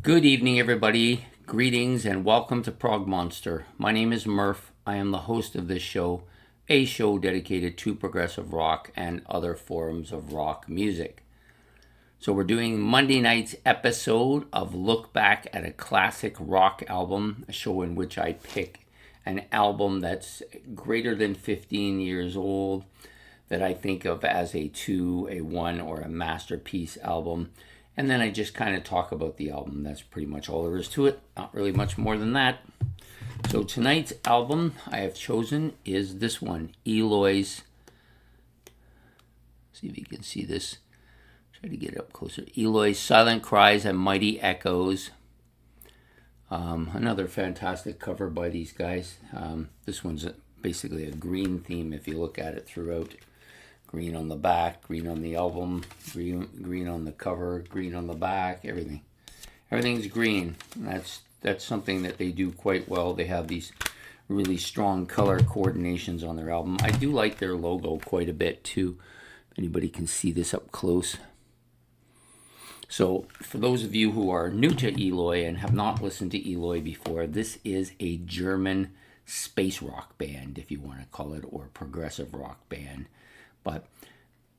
Good evening, everybody. Greetings and welcome to Prog Monster. My name is Murph. I am the host of this show, a show dedicated to progressive rock and other forms of rock music. So we're doing Monday night's episode of Look Back at a Classic Rock Album, a show in which I pick an album that's greater than 15 years old that I think of as a 2, a 1, or a masterpiece album. And then I just kind of talk about the album. That's pretty much all there is to it. Not really much more than that. So tonight's album I have chosen is this one, Eloy's. See if you can see this. Try to get it up closer. Eloy's Silent Cries and Mighty Echoes. Another fantastic cover by these guys. This one's basically a green theme if you look at it throughout. Green on the back, green on the album, green on the cover, green on the back, everything. Everything's green. That's something that they do quite well. They have these really strong color coordinations on their album. I do like their logo quite a bit too. If anybody can see this up close. So for those of you who are new to Eloy and have not listened to Eloy before, this is a German space rock band, if you want to call it, or progressive rock band. But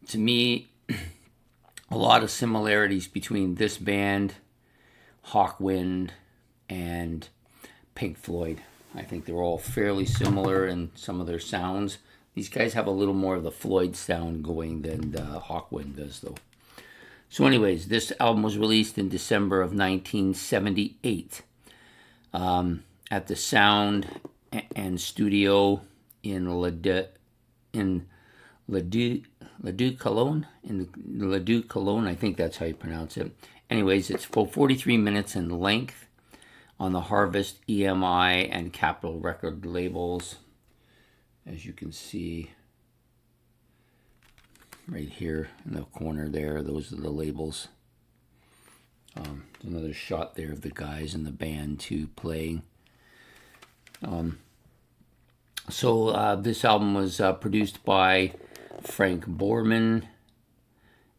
to me, a lot of similarities between this band, Hawkwind, and Pink Floyd. I think they're all fairly similar in some of their sounds. These guys have a little more of the Floyd sound going than Hawkwind does, though. So anyways, this album was released in December of 1978 at the Sound and Studio in Ledoux, Cologne, I think that's how you pronounce it. Anyways, it's 43 minutes in length on the Harvest, EMI, and Capitol record labels. As you can see right here in the corner there, those are the labels. Another shot there of the guys in the band too playing. So this album was produced by Frank Borman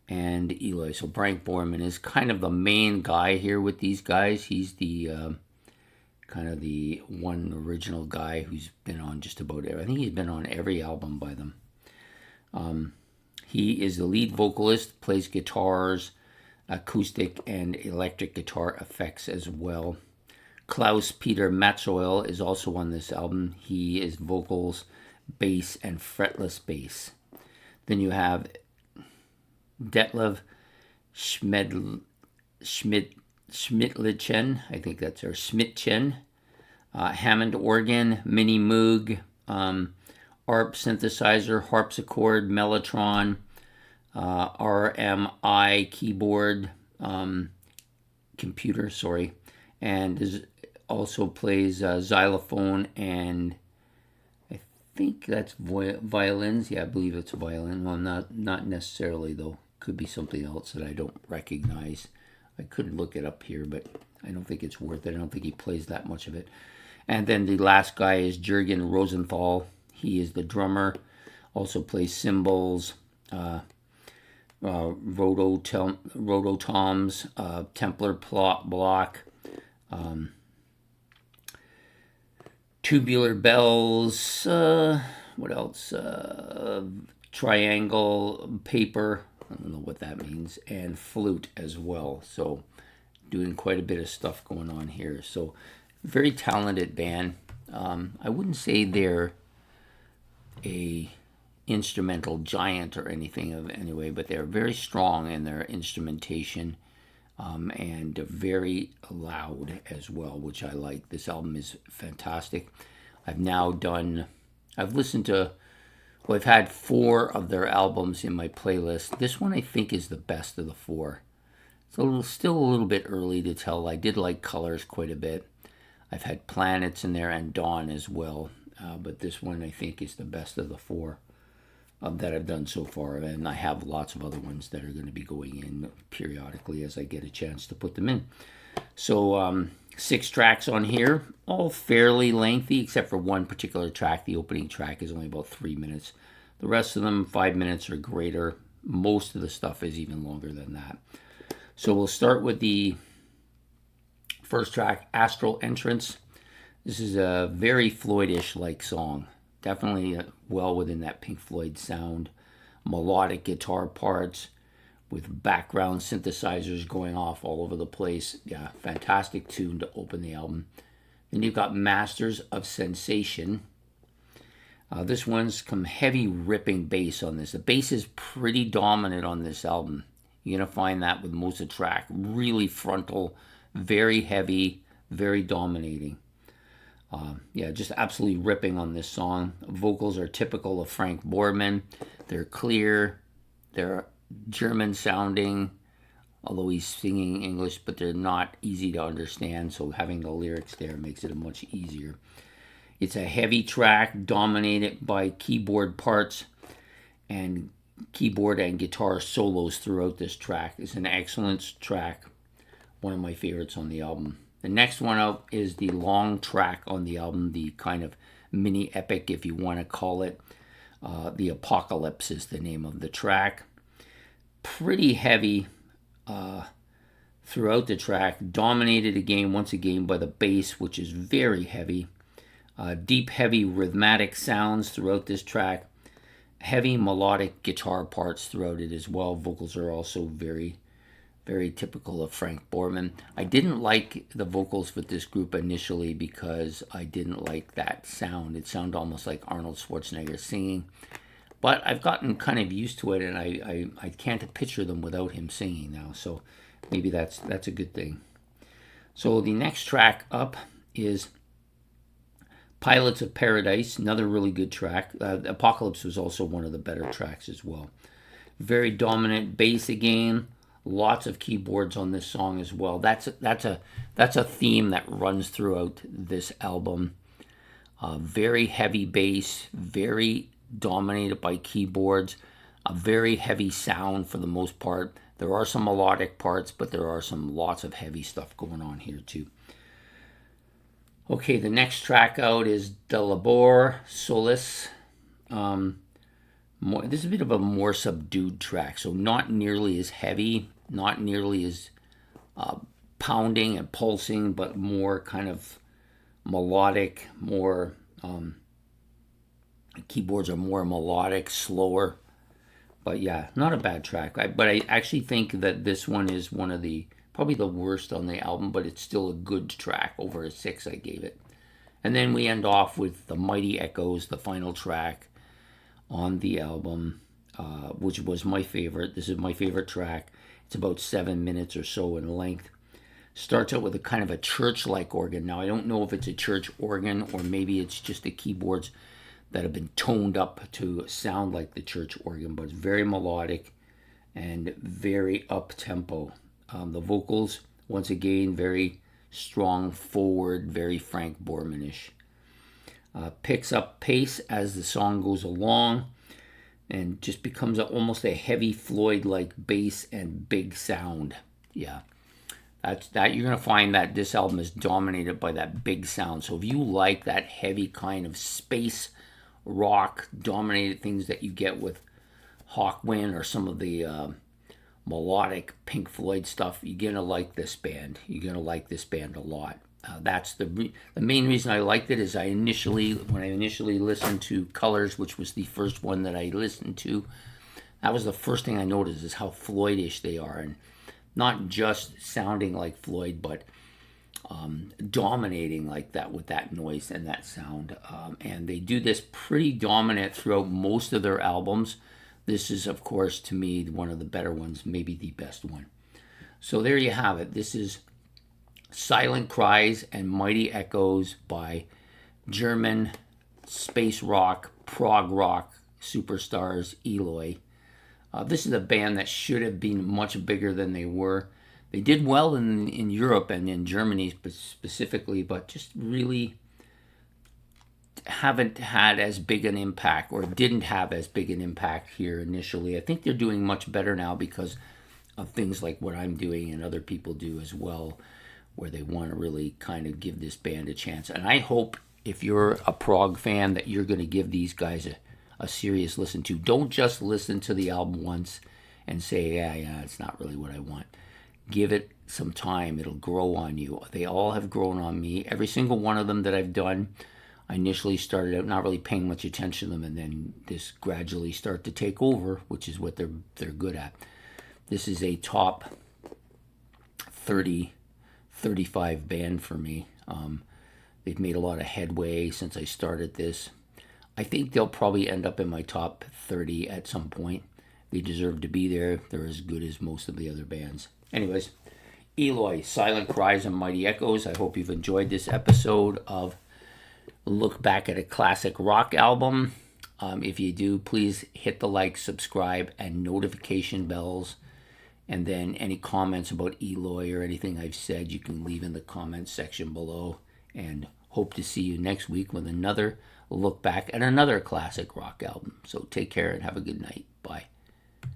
and Eloy. So Frank Borman is kind of the main guy here with these guys. He's the kind of the one original guy who's been on just about every. I think he's been on every album by them. He is the lead vocalist, plays guitars, acoustic and electric guitar effects as well. Klaus Peter Matzoil is also on this album. He is vocals, bass, and fretless bass. Then you have Detlev Schmidtchen, I think that's her, Schmidtchen, Hammond organ, mini Moog, ARP synthesizer, harpsichord, mellotron, RMI keyboard, computer, and also plays xylophone and I think that's violins. Yeah, I believe it's a violin. Well, not necessarily though. Could be something else that I don't recognize. I could look it up here, but I don't think it's worth it. I don't think he plays that much of it. And then the last guy is Jürgen Rosenthal. He is the drummer. Also plays cymbals, rototoms, Templar block, tubular bells, what else? Triangle, paper, I don't know what that means, and flute as well. So doing quite a bit of stuff going on here. So very talented band. I wouldn't say they're a instrumental giant or anything of anyway, but they're very strong in their instrumentation. And very loud as well, which I like. This album is fantastic. I've had 4 of their albums in my playlist. This one I think is the best of the 4. It's still a little bit early to tell. I did like Colors quite a bit. I've had Planets in there and Dawn as well. But this one I think is the best of the 4. That I've done so far, and I have lots of other ones that are going to be going in periodically as I get a chance to put them in. So 6 tracks on here, all fairly lengthy except for one particular track. The opening track is only about 3 minutes. The rest of them 5 minutes or greater. Most of the stuff is even longer than that. So we'll start with the first track, Astral Entrance. This is a very Floyd-ish-like song. Definitely well within that Pink Floyd sound. Melodic guitar parts with background synthesizers going off all over the place. Yeah, fantastic tune to open the album. Then you've got Masters of Sensation. This one's some heavy ripping bass on this. The bass is pretty dominant on this album. You're going to find that with most of the track. Really frontal, very heavy, very dominating. Yeah, just absolutely ripping on this song. Vocals are typical of Frank Borman. They're clear. They're German sounding, although he's singing English, but they're not easy to understand. So having the lyrics there makes it much easier. It's a heavy track dominated by keyboard parts and keyboard and guitar solos throughout this track. It's an excellent track. One of my favorites on the album. The next one up is the long track on the album, the kind of mini epic, if you want to call it. The Apocalypse is the name of the track. Pretty heavy throughout the track, dominated again, once again, by the bass, which is very heavy. Deep, heavy, rhythmic sounds throughout this track. Heavy melodic guitar parts throughout it as well. Vocals are also very, very typical of Frank Borman. I didn't like the vocals with this group initially because I didn't like that sound. It sounded almost like Arnold Schwarzenegger singing. But I've gotten kind of used to it, and I can't picture them without him singing now. So maybe that's a good thing. So the next track up is Pilots of Paradise, another really good track. Apocalypse was also one of the better tracks as well. Very dominant bass again. Lots of keyboards on this song as well. That's a theme that runs throughout this album. Very heavy bass, very dominated by keyboards. A very heavy sound for the most part. There are some melodic parts, but there are lots of heavy stuff going on here too. Okay, the next track out is De Labor Solis. This is a bit of a more subdued track, so not nearly as heavy, not nearly as pounding and pulsing, but more kind of melodic, more keyboards are more melodic, slower. But yeah, not a bad track. But I actually think that this one is one of probably the worst on the album, but it's still a good track. Over a 6 I gave it. And then we end off with The Mighty Echoes, the final track on the album, which was my favorite. This is my favorite track. It's about 7 minutes or so in length. Starts out with a kind of a church-like organ. Now, I don't know if it's a church organ or maybe it's just the keyboards that have been toned up to sound like the church organ, but it's very melodic and very up-tempo. The vocals, once again, very strong, forward, very Frank Borman-ish. Picks up pace as the song goes along and just becomes almost a heavy Floyd-like bass and big sound. Yeah, that you're going to find that this album is dominated by that big sound. So if you like that heavy kind of space rock dominated things that you get with Hawkwind or some of the melodic Pink Floyd stuff, you're going to like this band. You're going to like this band a lot. That's the main reason I liked it is when I initially listened to Colors, which was the first one that I listened to, that was the first thing I noticed is how Floyd-ish they are. And not just sounding like Floyd, but dominating like that with that noise and that sound. And they do this pretty dominant throughout most of their albums. This is, of course, to me, one of the better ones, maybe the best one. So there you have it. This is Silent Cries and Mighty Echoes by German space rock, prog rock superstars Eloy. This is a band that should have been much bigger than they were. They did well in Europe and in Germany specifically, but just really haven't had as big an impact, or didn't have as big an impact here initially. I think they're doing much better now because of things like what I'm doing and other people do as well, where they want to really kind of give this band a chance. And I hope if you're a prog fan that you're going to give these guys a serious listen to. Don't just listen to the album once and say, yeah, it's not really what I want. Give it some time. It'll grow on you. They all have grown on me. Every single one of them that I've done, I initially started out not really paying much attention to them, and then just gradually start to take over, which is what they're good at. This is a top 30, 35 band for me. They've made a lot of headway since I started this. I think they'll probably end up in my top 30 at some point. They deserve to be there. They're as good as most of the other bands. Anyways, Eloy, Silent Cries and Mighty Echoes. I hope you've enjoyed this episode of Look Back at a Classic Rock Album. If you do, please hit the like, subscribe, and notification bells. And then any comments about Eloy or anything I've said, you can leave in the comments section below. And hope to see you next week with another look back at another classic rock album. So take care and have a good night. Bye.